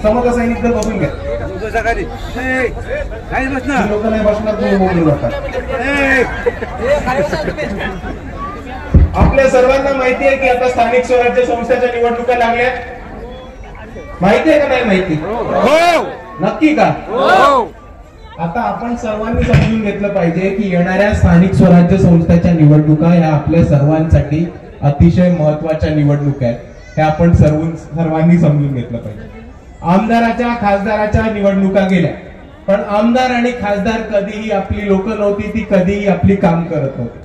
समता सैनिक दल बघून घ्या. लोक नाही बसणार, तुम्ही बोलू नका. आपल्या सर्वांना माहिती आहे की आता स्थानिक स्वराज्य संस्थेच्या निवडणुका लागल्या. माहिती आहे का नाही माहिती? नक्की का? आता आपण सर्वांनी समजून घेतलं पाहिजे की येणाऱ्या स्थानिक स्वराज्य संस्थेच्या निवडणुका ह्या आपल्या सर्वांसाठी अतिशय महत्वाच्या निवडणुका आहेत. हे आपण सर्वांनी समजून घेतलं पाहिजे. आमदाराच्या खासदाराच्या निवडणुका गेल्या, पण आमदार आणि खासदार कधीही आपली लोक नव्हती, ती कधीही आपली काम करत नव्हती.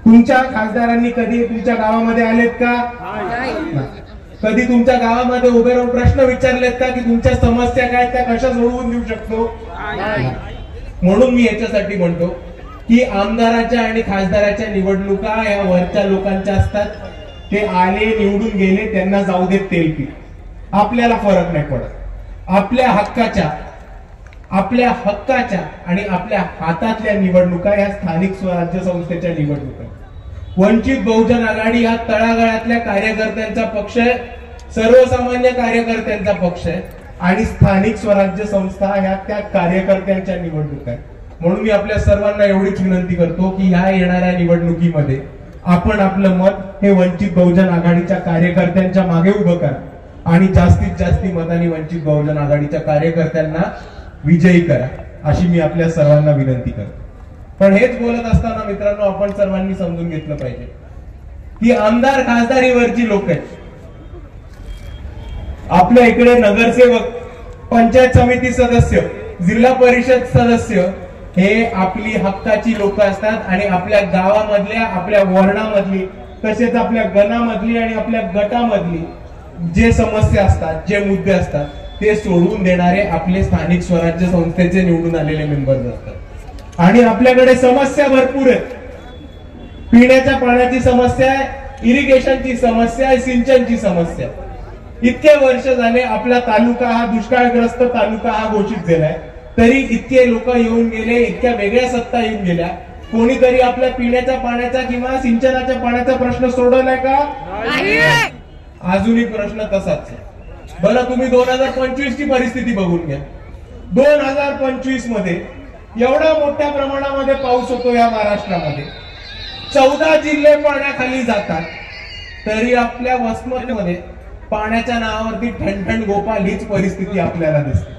तुमच्या खासदारांनी कधी तुमच्या गावामध्ये आलेत का? कधी तुमच्या गावामध्ये उभे राहून प्रश्न विचारलेत का की तुमच्या समस्या काय, त्या कशा सोडवून देऊ शकतो? म्हणून मी याच्यासाठी म्हणतो की आमदाराच्या आणि खासदाराच्या निवडणुका या वरच्या लोकांच्या असतात. ते आले, निवडून गेले, त्यांना जाऊ देत तेलपी. आपल्याला फरक नाही पडत. आपल्या हक्काच्या आणि आपल्या हातातल्या निवडणुका या स्थानिक स्वराज्य संस्थेच्या निवडणुका. वंचित बहुजन आघाडी हा तळागाळातल्या कार्यकर्त्यांचा पक्ष आहे, सर्वसामान्य कार्यकर्त्यांचा पक्ष आहे, आणि स्थानिक स्वराज्य संस्था ह्या त्या कार्यकर्त्यांच्या निवडणुका आहेत. म्हणून मी आपल्या सर्वांना एवढीच विनंती करतो की ह्या येणाऱ्या निवडणुकीमध्ये आपण आपलं मत हे वंचित बहुजन आघाडीच्या कार्यकर्त्यांच्या मागे उभं करा आणि जास्तीत जास्त मतांनी वंचित बहुजन आघाडीच्या कार्यकर्त्यांना विजयी करा, अशी मी आपल्या सर्वांना विनंती करतो. पण हेच बोलत असताना मित्रांनो, आपण सर्वांनी समजून घेतलं पाहिजे की आमदार खासदारीवरची लोक आहेत. आपल्या इकडे नगरसेवक, पंचायत समिती सदस्य, जिल्हा परिषद सदस्य हे आपली हक्काची लोक असतात आणि आपल्या गावामधल्या, आपल्या वॉर्डामधली, तसेच आपल्या गणामधली आणि आपल्या गटामधली जे समस्या असतात, जे मुद्दे असतात, ते सोडवून देणारे आपले स्थानिक स्वराज्य संस्थेचे निवडून आलेले मेंबर्स असतात. आणि आपल्याकडे समस्या भरपूर आहेत. पिण्याच्या पाण्याची समस्या आहे, इरिगेशनची समस्या आहे, सिंचनची समस्या. इतके वर्ष झाले आपला तालुका हा दुष्काळग्रस्त तालुका हा घोषित झालाय, तरी इतके लोक येऊन गेले, इतक्या वेगळ्या सत्ता येऊन गेल्या, कोणीतरी आपल्या पिण्याच्या पाण्याचा किंवा सिंचनाच्या पाण्याचा प्रश्न सोडवलाय का? अजूनही प्रश्न तसाच आहे. बरं, तुम्ही 2025 ची परिस्थिती बघून घ्या. 2025 मध्ये एवढा मोठ्या प्रमाणामध्ये पाऊस होतो या महाराष्ट्रामध्ये, 14 जिल्हे पाण्याखाली जातात, तरी आपल्या वसमतमध्ये पाण्याच्या नावावरती ठणठण गोपाल हीच परिस्थिती आपल्याला दिसते.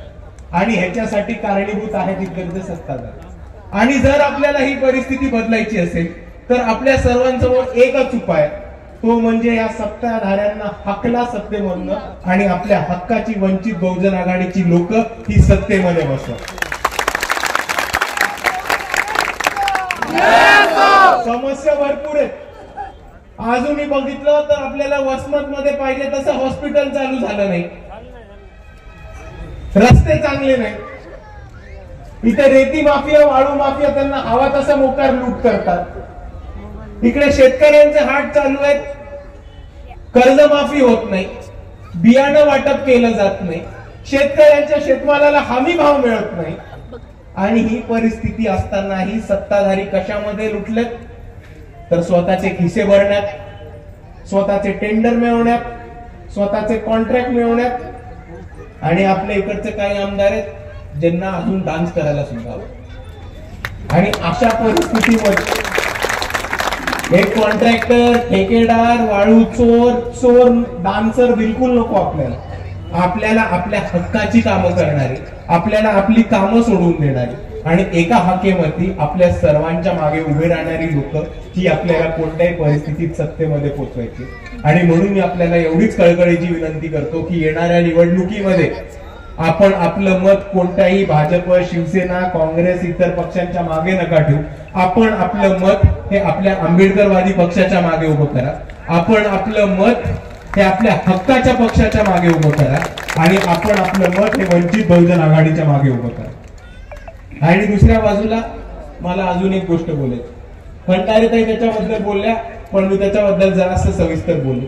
आणि ह्याच्यासाठी कारणीभूत आहेत इकडचे सत्ताधारी. आणि जर आपल्याला ही परिस्थिती बदलायची असेल तर आपल्या सर्वांसमोर एकच उपाय, तो म्हणजे या सत्ताधाऱ्यांना हकला सत्तेमधनं आणि आपल्या हक्काची वंचित बहुजन आघाडीची लोक ही सत्तेमध्ये बसवा. समस्या भरपूर आहेत. अजूनही बघितलं तर आपल्याला वसमत मध्ये पाहिजे तसं हॉस्पिटल चालू झालं नाही, रस्ते चांगले नाही, इथे रेती माफिया, वाळू माफिया त्यांना हवा तसा मोकार लूट करतात. इकडे शेतकऱ्यांचे हाट चालू आहेत, कर्जमाफी होत नाही, बियाणं वाटप केलं जात नाही, शेतकऱ्यांच्या शेतमालाला हमी भाव मिळत नाही. आणि ही परिस्थिती असतानाही सत्ताधारी कशामध्ये लुटलेत? तर स्वतःचे खिसे भरण्यात, स्वतःचे टेंडर मिळवण्यात, स्वतःचे कॉन्ट्रॅक्ट मिळवण्यात. आणि आपल्या इकडचे काही आमदार आहेत ज्यांना अजून डान्स करायला सुद्धा आवडतं. आणि अशा परिस्थितीमध्ये एक कॉन्ट्रॅक्टर, ठेकेदार, वाळू चोर, डान्सर बिलकुल नको आपल्याला. आपल्याला आपल्या हक्काची कामं करणारी, आपल्याला आपली कामं सोडवून देणारी आणि एका हाकेवरती आपल्या सर्वांच्या मागे उभे राहणारी लोक ही आपल्याला कोणत्याही परिस्थितीत सत्तेमध्ये पोहोचवायची. आणि म्हणून मी आपल्याला एवढीच कळकळीची विनंती करतो की येणाऱ्या निवडणुकीमध्ये आपण आपलं मत कोणत्याही भाजप, शिवसेना, काँग्रेस, इतर पक्षांच्या मागे नका ठेवू. आपण आपलं मत हे आपल्या आंबेडकरवादी पक्षाच्या मागे उभं करा. आपण आपलं मत हे आपल्या हक्काच्या पक्षाच्या मागे उभं करा आणि आपण आपलं मत हे वंचित बहुजन आघाडीच्या मागे उभं करा. आणि दुसऱ्या बाजूला मला अजून एक गोष्ट बोलायची. भंडारेताई त्याच्याबद्दल बोलल्या, पण मी त्याच्याबद्दल जरासं सविस्तर बोलले.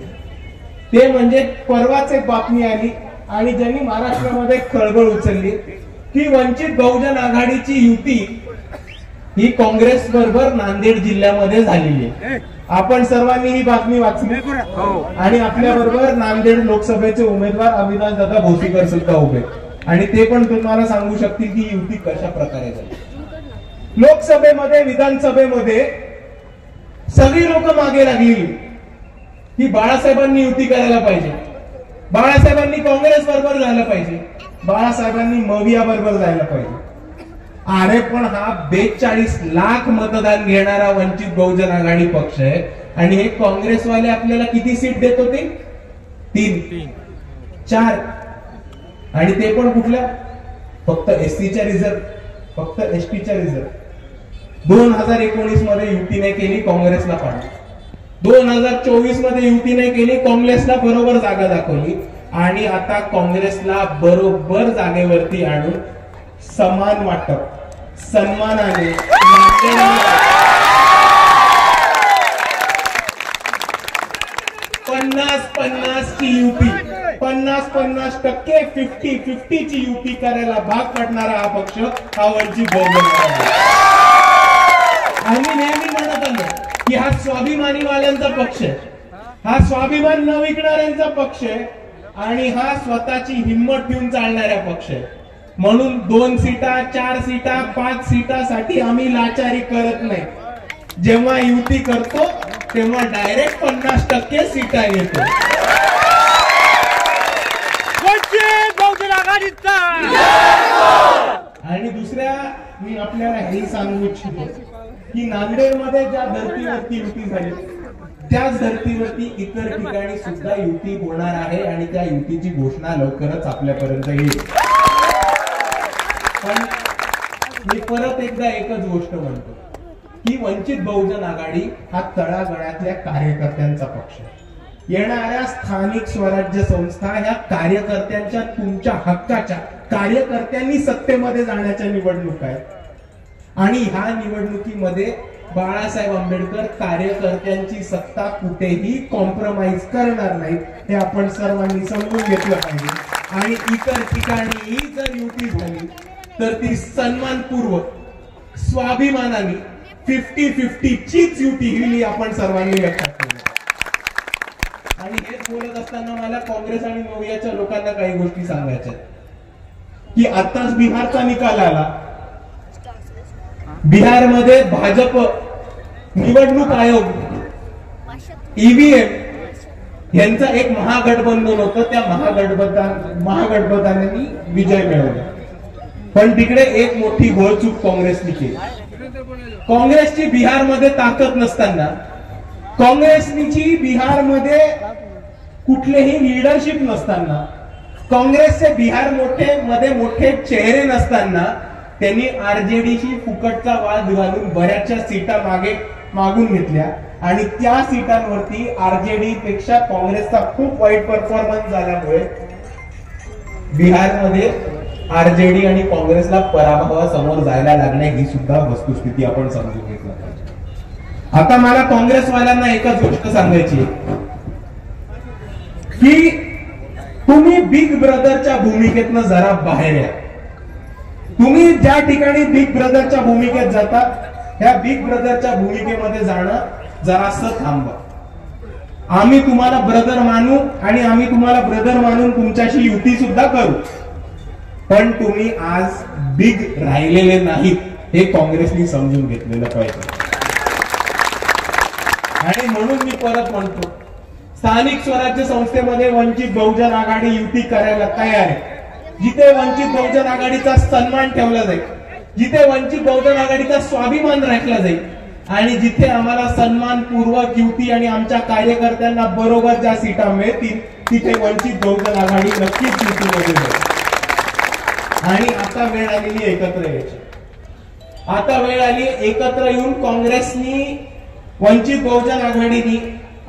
ते म्हणजे परवाच एक बातमी आली आणि ज्यांनी महाराष्ट्रामध्ये खळबळ उचलली की वंचित बहुजन आघाडीची युती ही काँग्रेस बरोबर नांदेड जिल्ह्यामध्ये झालेली आहे. आपण सर्वांनी ही बातमी वाचली आणि आपल्या बरोबर नांदेड लोकसभेचे उमेदवार अविनाश दादा भोसीकर सुद्धा उभे आणि ते पण तुम्हाला सांगू शकतील की युती कशा प्रकारे झाली. लोकसभेमध्ये विधानसभेमध्ये सगळी लोक मागे लागली की बाळासाहेबांनी युती करायला पाहिजे, बाळासाहेबांनी काँग्रेस बरोबर जायला पाहिजे, बाळासाहेबांनी मविया बरोबर जायला पाहिजे. अरे पण हा 42 लाख मतदान घेणारा वंचित बहुजन आघाडी पक्ष आहे आणि हे काँग्रेसवाले आपल्याला किती सीट देत होते? 3 4 आणि ते पण कुठल्या? फक्त एससीच्या रिझर्व, फक्त एसटीच्या रिझर्व. 2019 मध्ये युती नाही केली, काँग्रेसला पाडली. 2024 मध्ये युती नाही केली, काँग्रेसला बरोबर जागा दाखवली आणि आता काँग्रेसला बरोबर जागेवरती आणून समान वाटप सन्मानाने 50-50 ची युती, 50-50% 50-50 ची युती करायला भाग पडणारा हा पक्ष हा वंचित बहुजन आघाडी. आम्ही नेहमी म्हणत आलो की हा स्वाभिमानीवाल्यांचा पक्ष आहे, हा स्वाभिमान न विकणाऱ्यांचा पक्ष आहे आणि हा स्वतःची हिंमत ठेवून चालणाऱ्या पक्ष आहे. म्हणून 2 सीटा 4 सीटा 5 सीटासाठी आम्ही लाचारी करत नाही. जेव्हा युती करतो तेव्हा डायरेक्ट 50% सीटा येतो. आणि दुसऱ्या मी आपल्याला हे सांगू इच्छितो की नांदेडमध्ये ज्या धर्तीवरती युती झाली त्याच धर्तीवरती इतर ठिकाणी सुद्धा युती होणार आहे आणि त्या युतीची घोषणा लवकरच आपल्यापर्यंत येईल. पण मी परत एकदा एकच गोष्ट म्हणतो की वंचित बहुजन आघाडी हा तळागाळातल्या कार्यकर्त्यांचा पक्ष आहे. येणाऱ्या स्थानिक स्वराज्य संस्था ह्या कार्यकर्त्यांच्या, तुमच्या हक्काच्या, कार्यकर्त्यांनी सत्तेमध्ये जाण्याच्या निवडणूक आहेत आणि ह्या निवडणुकीमध्ये बाळासाहेब आंबेडकर कार्यकर्त्यांची सत्ता कुठेही कॉम्प्रोमाइज करणार नाहीत हे आपण सर्वांनी समजून घेतलं पाहिजे. आणि इतर ठिकाणी जर युती झाली तर ती सन्मानपूर्वक स्वाभिमानाने 50-50 चीच युती ही आपण सर्वांनी लक्षात ठेवलं. आणि हेच बोलत असताना मला काँग्रेस आणि मवियाच्या लोकांना काही गोष्टी सांगायच्या की आताच बिहारचा निकाल आला. बिहारमध्ये भाजप निवडणूक आयोग ईव्हीएम यांचं एक महागठबंधन होतं, त्या महागठबंधनाने विजय मिळवला. पण तिकडे एक मोठी घोळचूक काँग्रेसने केली. काँग्रेसची बिहारमध्ये ताकद नसताना, काँग्रेसची बिहारमध्ये कुठलेही लिडरशिप नसताना, काँग्रेसचे बिहार मध्ये मोठे चेहरे नसताना त्यांनी आरजेडीशी फुकटचा वाद घालून बऱ्याचशा सीटा मागून घेतल्या आणि त्या सीटांवरती आरजेडी पेक्षा काँग्रेसचा खूप वाईट परफॉर्मन्स झाल्यामुळे बिहारमध्ये आरजेडी आणि काँग्रेसला पराभवासमोर जायला लागणे ही सुद्धा वस्तुस्थिती आपण समजून घेतलं पाहिजे. आता मला काँग्रेसवाल्यांना एकच गोष्ट सांगायची की तुम्ही बिग ब्रदरच्या भूमिकेतनं जरा बाहेर या. तुम्ही ज्या ठिकाणी बिग ब्रदरच्या भूमिकेत जाता ह्या बिग ब्रदरच्या भूमिकेमध्ये जाणं जरासं थांबा. आम्ही तुम्हाला ब्रदर मानू आणि आम्ही तुम्हाला ब्रदर मानून तुमच्याशी युती सुद्धा करू, पण तुम्ही आज बिग राहिलेले नाहीत हे काँग्रेसनी समजून घेतलेलं पाहिजे. आणि म्हणून मी परत म्हणतो, स्थानिक स्वराज्य संस्थेमध्ये वंचित बहुजन आघाडी युती करायला तयार आहे. जिथे वंचित बहुजन आघाडीचा सन्मान ठेवला जाईल, जिथे वंचित बहुजन आघाडीचा स्वाभिमान राखला जाईल आणि जिथे आम्हाला सन्मानपूर्वक युती आणि आमच्या कार्यकर्त्यांना बरोबर ज्या सीटा मिळतील तिथे वंचित बहुजन आघाडी नक्कीच युतीमध्ये जाईल. आणि आता वेळ आलेली एकत्र यायची. आता वेळ आली एकत्र येऊन काँग्रेसनी, वंचित बहुजन आघाडीनी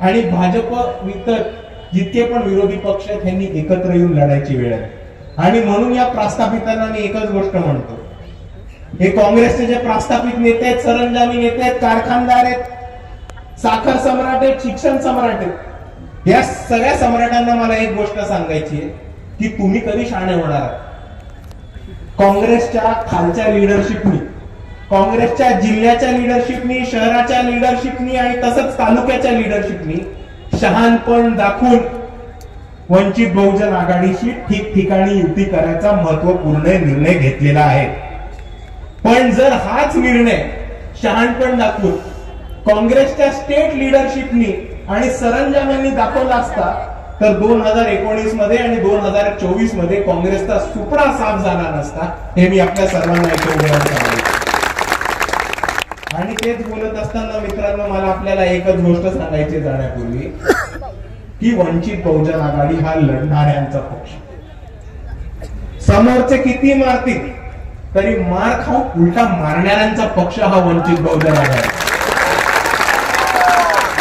आणि भाजप इतर जितके पण विरोधी पक्ष आहेत त्यांनी एकत्र येऊन लढायची वेळ आहे. आणि म्हणून या प्रस्थापितांना मी एकच गोष्ट म्हणतो, हे काँग्रेसचे जे प्रस्थापित नेते आहेत, सरंजामी नेते आहेत, कारखानदार आहेत, साखर सम्राट आहेत, शिक्षण सम्राट आहेत, या सगळ्या सम्राटांना मला एक गोष्ट सांगायची आहे की तुम्ही कधी शहाणे होणार आहात. काँग्रेसच्या खालच्या लिडरशिपनी काँग्रेसच्या जिल्ह्याच्या लिडरशिपनी, शहराच्या लिडरशिपनी आणि तसंच तालुक्याच्या लिडरशिपनी शहाणपण दाखवून वंचित बहुजन आघाडीशी ठिकठिकाणी युती करायचा महत्वपूर्ण निर्णय घेतलेला आहे. पण जर हाच निर्णय शहाणपण दाखवून काँग्रेसच्या स्टेट लिडरशिपनी आणि सरंजामांनी दाखवला असता तर 2019 मध्ये आणि 2024 मध्ये काँग्रेसचा सुपडा साफ झाला नसता, हे मी आपल्या सर्वांना सांगितलं. आणि तेच बोलत असताना मित्रांनो, मला आपल्याला एकच गोष्ट सांगायची जाण्यापूर्वी की वंचित बहुजन आघाडी हा लढणाऱ्यांचा पक्ष. समोरचे किती मारतील तरी मार खाऊन उलटा मारणाऱ्यांचा पक्ष हा वंचित बहुजन आघाडी.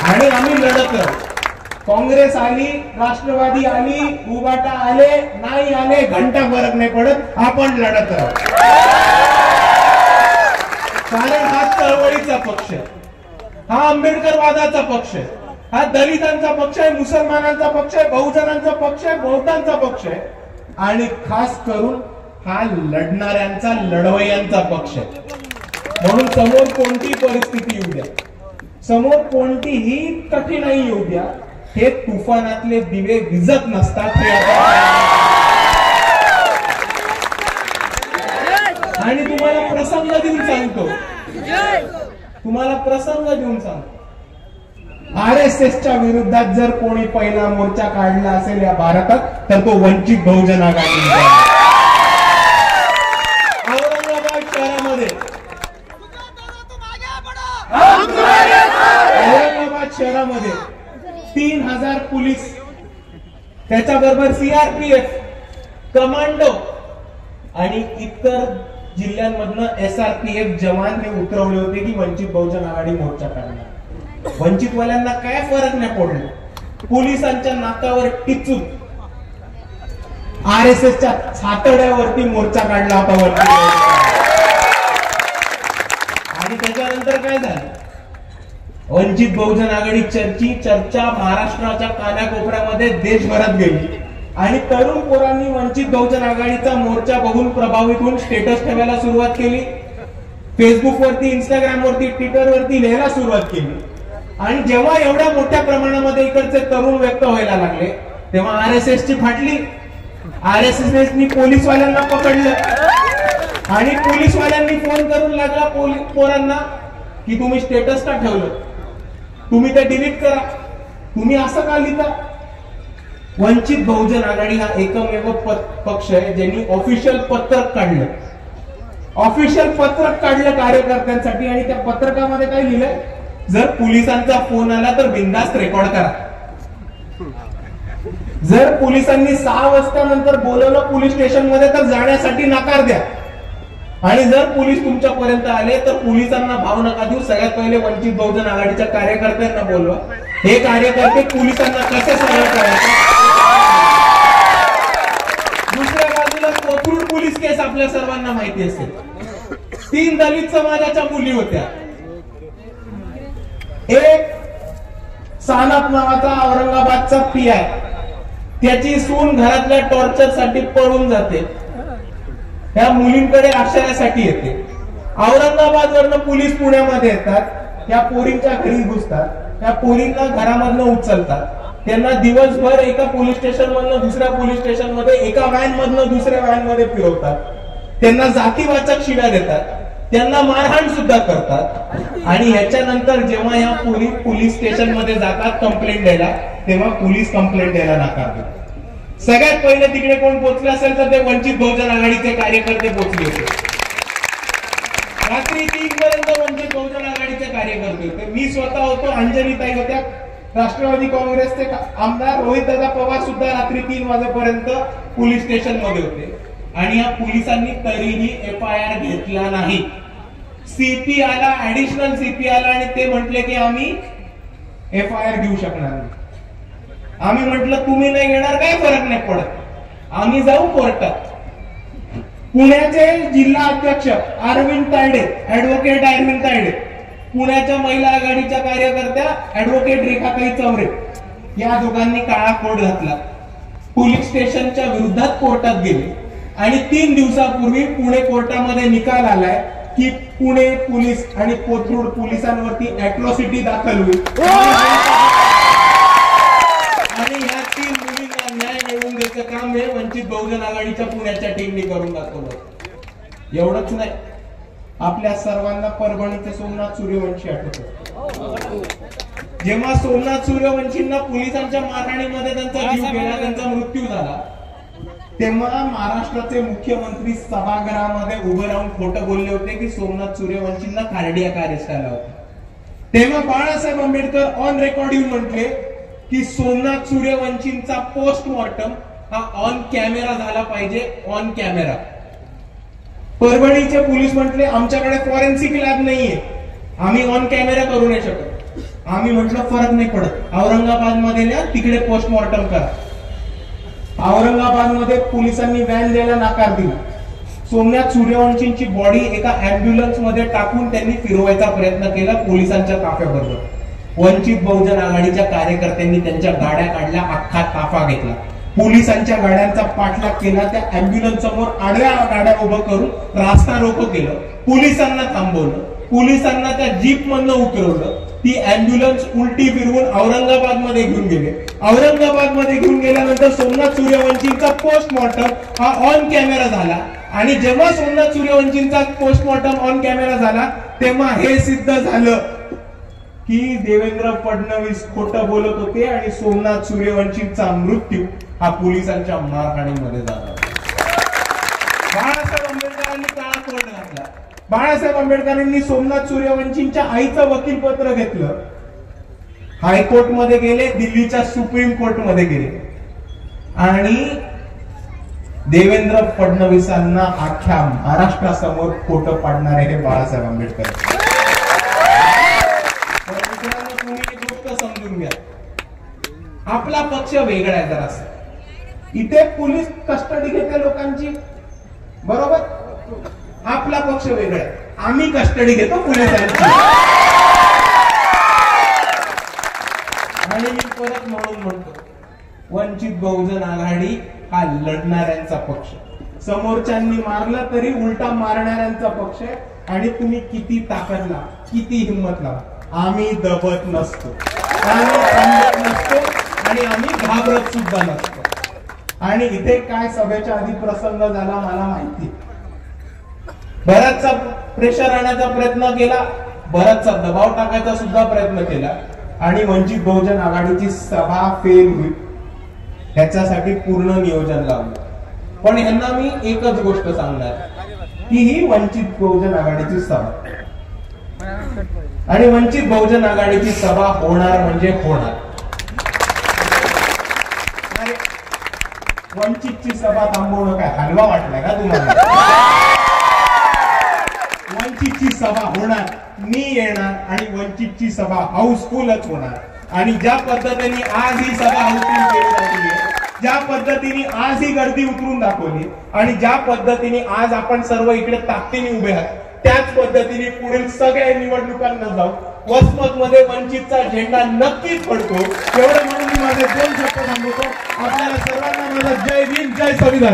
आणि आम्ही लढत राहू. काँग्रेस आली, राष्ट्रवादी आली, उबाटा आले नाही आले घंटा फरक नाही पडत, आपण लढत राहू. कारण हा चळवळीचा पक्ष आहे, हा आंबेडकरवादाचा पक्ष आहे, हा दलितांचा पक्ष आहे, मुसलमानांचा पक्ष आहे, बहुजनांचा पक्ष आहे, बौद्धांचा पक्ष आहे आणि खास करून हा लढणाऱ्यांचा, लढवय्यांचा पक्ष आहे. म्हणून समोर कोणती परिस्थिती येऊ द्या, समोर कोणतीही कठीणाई येऊ द्या, हे तुफानातले दिवे विझत नसतात. आणि तुम्हाला प्रसंग देऊन सांगतो, RSSच्या विरोधात जर कोणी पहिला मोर्चा काढला असेल या भारतात तर तो वंचित बहुजन आघाडी. औरंगाबाद शहरामध्ये 3000 पोलीस, त्याच्याबरोबर CRPF, कमांडो आणि इतर जिल्ह्यांमधनं SRPF जवान हे उतरवले होते की वंचित बहुजन आघाडी मोर्चा काढणार. वंचितवाल्यांना काय फरक नाही पडला. पोलिसांच्या नाकावर टिचून RSSच्या छातड्यावरती मोर्चा काढला होता. आणि त्याच्यानंतर काय झालं, वंचित बहुजन आघाडी चर्चा महाराष्ट्राच्या कानाकोपऱ्यामध्ये देशभरात गेली आणि तरुण पोरांनी वंचित बहुजन आघाडीचा मोर्चा बघून प्रभावित होऊन स्टेटस ठेवायला सुरुवात केली. फेसबुकवरती, इंस्टाग्रामवरती, ट्विटरवरती लिहायला सुरुवात केली. आणि जेव्हा एवढ्या मोठ्या प्रमाणामध्ये इकडचे तरुण व्यक्त व्हायला लागले तेव्हा RSSची फाटली. RSSनी पोलीसवाल्यांना पकडलं आणि पोलीसवाल्यांनी फोन करून लागला पोरांना की तुम्ही स्टेटस का ठेवलं, तुम्ही ते डिलीट करा, तुम्ही असं का लिहिता. वंचित बहुजन आघाडी हा एकमेव पक्ष आहे ज्यांनी ऑफिशियल पत्रक काढलं. ऑफिशियल पत्रक काढलं कार्यकर्त्यांसाठी आणि त्या पत्रकामध्ये काय लिहिलंय, जर पोलिसांचा फोन आला तर बिनधास्त रेकॉर्ड करा. जर पोलिसांनी 6 वाजता नंतर बोलवलं पोलीस स्टेशन मध्ये तर जाण्यासाठी नकार द्या. आणि जर पोलीस तुमच्यापर्यंत आले तर पोलिसांना भाव नका देऊ, सगळ्यात पहिले वंचित बहुजन आघाडीच्या कार्यकर्त्यांना बोलवा. हे कार्यकर्ते पोलिसांना कसे सरळ करायचे. दुसऱ्या बाजूला कोथरूड पोलीस केस आपल्या सर्वांना माहिती असेल. 3 दलित समाजाच्या मुली होत्या. एक सानप नावाचा औरंगाबादचा PI, त्याची सून घरातल्या टॉर्चर साठी पळून जाते. त्या मुलींकडे आश्रयासाठी येते. औरंगाबाद वरनं पोलीस पुण्यामध्ये येतात, त्या पोरींच्या घरी घुसतात, त्या पोरींना घरामधनं उचलतात, त्यांना दिवसभर एका पोलीस स्टेशन मधनं दुसऱ्या पोलीस स्टेशन मध्ये, एका व्हॅन मधनं दुसऱ्या व्हॅन मध्ये फिरवतात, त्यांना जातीवाचक शिव्या देतात, त्यांना मारहाण सुद्धा करतात. आणि याच्यानंतर जेव्हा या पोलीस स्टेशन मध्ये जातात कंप्लेंट द्यायला, तेव्हा पोलीस कंप्लेंट द्यायला नकार देतात. सगळ्यात पहिले तिकडे कोण पोहोचले असेल तर ते वंचित बहुजन आघाडीचे कार्यकर्ते पोहोचले होते. रात्री 3 पर्यंत वंचित बहुजन आघाडीचे कार्यकर्ते होते. मी स्वतः होतो, अंजलीताई होत्या, राष्ट्रवादी काँग्रेसचे आमदार रोहितदादा पवार सुद्धा रात्री 3 वाजेपर्यंत पोलीस स्टेशन मध्ये होते. आणि या पोलिसांनी तरीही FIR घेतला नाही. CP आला, ऍडिशनल CP आला आणि ते म्हटले की आम्ही FIR घेऊ शकणार नाही. आम्ही म्हटलं तुम्ही नाही घेणार काय फरक नाही पडत, आम्ही जाऊ कोर्टात. पुण्याचे जिल्हा अध्यक्ष अरविंद तायडे, ऍडव्होकेट अरविंद तायडे, पुण्याच्या महिला आघाडीच्या कार्यकर्त्या ऍडव्होकेट रेखाताई चौरे, या दोघांनी काळा कोट घातला. पोलीस स्टेशनच्या विरोधात कोर्टात गेले आणि 3 दिवसापूर्वी पुणे कोर्टामध्ये निकाल आलाय की पुणे पोलीस आणि कोथरूड पोलिसांवरती अॅट्रॉसिटी दाखल होईल आणि ह्या 3 मुलींना न्याय मिळवून द्यायचं काम हे वंचित बहुजन आघाडीच्या पुण्याच्या टीमने करून दाखवलं। एवढंच नाही, आपल्या सर्वांना परभणीचे सोमनाथ सूर्यवंशी आठवतो। जेव्हा सोमनाथ सूर्यवंशींना पोलिसांच्या मारहाणीमध्ये त्यांचा जीव गेला, त्यांचा मृत्यू झाला, तेव्हा महाराष्ट्राचे मुख्यमंत्री सभागृहामध्ये उभे राहून खोटं बोलले होते की सोमनाथ सूर्यवंशींना कार्डियाक अरेस्ट आला होता। तेव्हा बाळासाहेब आंबेडकर ऑन रेकॉर्ड येऊन म्हटले की सोमनाथ सूर्यवंशींचा पोस्टमॉर्टम हा ऑन कॅमेरा झाला पाहिजे, ऑन कॅमेरा। परभणीचे पोलीस म्हटले आमच्याकडे फॉरेन्सिक लॅब नाहीये, आम्ही ऑन कॅमेरा करू नाही शकत। आम्ही म्हटलं फरक नाही पडत, औरंगाबाद मध्ये ना तिकडे पोस्टमॉर्टम करा। औरंगाबाद मध्ये पोलिसांनी व्हॅन द्यायला नकार दिला। सोमनाथ सूर्यवंशींची बॉडी एका अँब्युलन्स मध्ये टाकून त्यांनी फिरवायचा प्रयत्न केला पोलिसांच्या ताफ्याबरोबर। वंचित बहुजन आघाडीच्या कार्यकर्त्यांनी त्यांच्या गाड्या काढल्या, अख्खा ताफा घेतला, पोलिसांच्या गाड्यांचा पाठलाग केला, त्या अँब्युलन्स समोर आडव्या गाड्या उभं करून रास्ता रोको केलं, पोलिसांना थांबवलं, पोलिसांना त्या जीप मधनं उतरवलं, ती अँब्युलन्स उलटी फिरवून औरंगाबाद मध्ये घेऊन गेले। औरंगाबाद मध्ये घेऊन गेल्यानंतर सोमनाथ सूर्यवंशींचा पोस्टमॉर्टम हा ऑन कॅमेरा झाला आणि जेव्हा सोमनाथ सूर्यवंशींचा पोस्टमॉर्टम ऑन कॅमेरा झाला तेव्हा हे सिद्ध झालं की देवेंद्र फडणवीस खोटं बोलत होते आणि सोमनाथ सूर्यवंशींचा मृत्यू हा पोलिसांच्या मारहाणीमध्ये झाला। बाळासाहेब आंबेडकरांनी काळा कोट घातला। बाळासाहेब आंबेडकरांनी सोमनाथ सूर्यवंशींच्या आईचं वकील पत्र घेतलं, हायकोर्ट मध्ये गेले, दिल्लीच्या सुप्रीम कोर्ट मध्ये गेले आणि देवेंद्र फडणवीसांना अख्ख्या महाराष्ट्रासमोर खोटं पाडणारे हे बाळासाहेब आंबेडकर। तुम्ही एक गोष्ट समजून घ्या, आपला पक्ष वेगळा आहे जरासा। इथे पोलीस कस्टडी घेते लोकांची, बरोबर, आपला पक्ष वेगळा आहे, आम्ही कस्टडी घेतो पोलिसांची। आणि मी परत म्हणून म्हणतो, वंचित बहुजन आघाडी हा लढणाऱ्यांचा पक्ष, समोरच्यांनी मारलं तरी उलटा मारणाऱ्यांचा पक्ष आहे। आणि तुम्ही किती ताकद लावा, किती हिंमत लावा, आम्ही दबत नसतो, आम्ही थांबत नसतो आणि आम्ही घाबरत सुद्धा नसतो। आणि इथे काय सभेच्या आधी प्रसंग झाला मला माहिती, बराचसा प्रेशर आणण्याचा प्रयत्न केला, बराचसा दबाव टाकायचा सुद्धा प्रयत्न केला आणि वंचित बहुजन आघाडीची सभा फेल होईल ह्याच्यासाठी पूर्ण नियोजन लावलं। पण ह्यांना मी एकच गोष्ट सांगणार की ही वंचित बहुजन आघाडीची सभा आणि वंचित बहुजन आघाडीची सभा होणार म्हणजे होणार। वंचितची सभा थांबवणं काय हलवा वाटलाय का तुम्हाला? वंचितची सभा होणार, मी येणार आणि वंचितची सभा हाऊसफुलच होणार। आणि ज्या पद्धतीने आज ही सभा हाऊसफुल केली जाते, ज्या पद्धतीने आज ही गर्दी उतरून दाखवली आणि ज्या पद्धतीने आज आपण सर्व इकडे ताकदीने उभे आहात, त्याच पद्धतीने पुढील सगळ्या निवडणुकांना जाऊ वसमत मध्ये वंचितचा झेंडा नक्कीच पडतो। एवढं म्हणून मी माझे 2 शब्द सांगतो। आपल्याला सर्वांना माझा जय भीम, जय संविधान।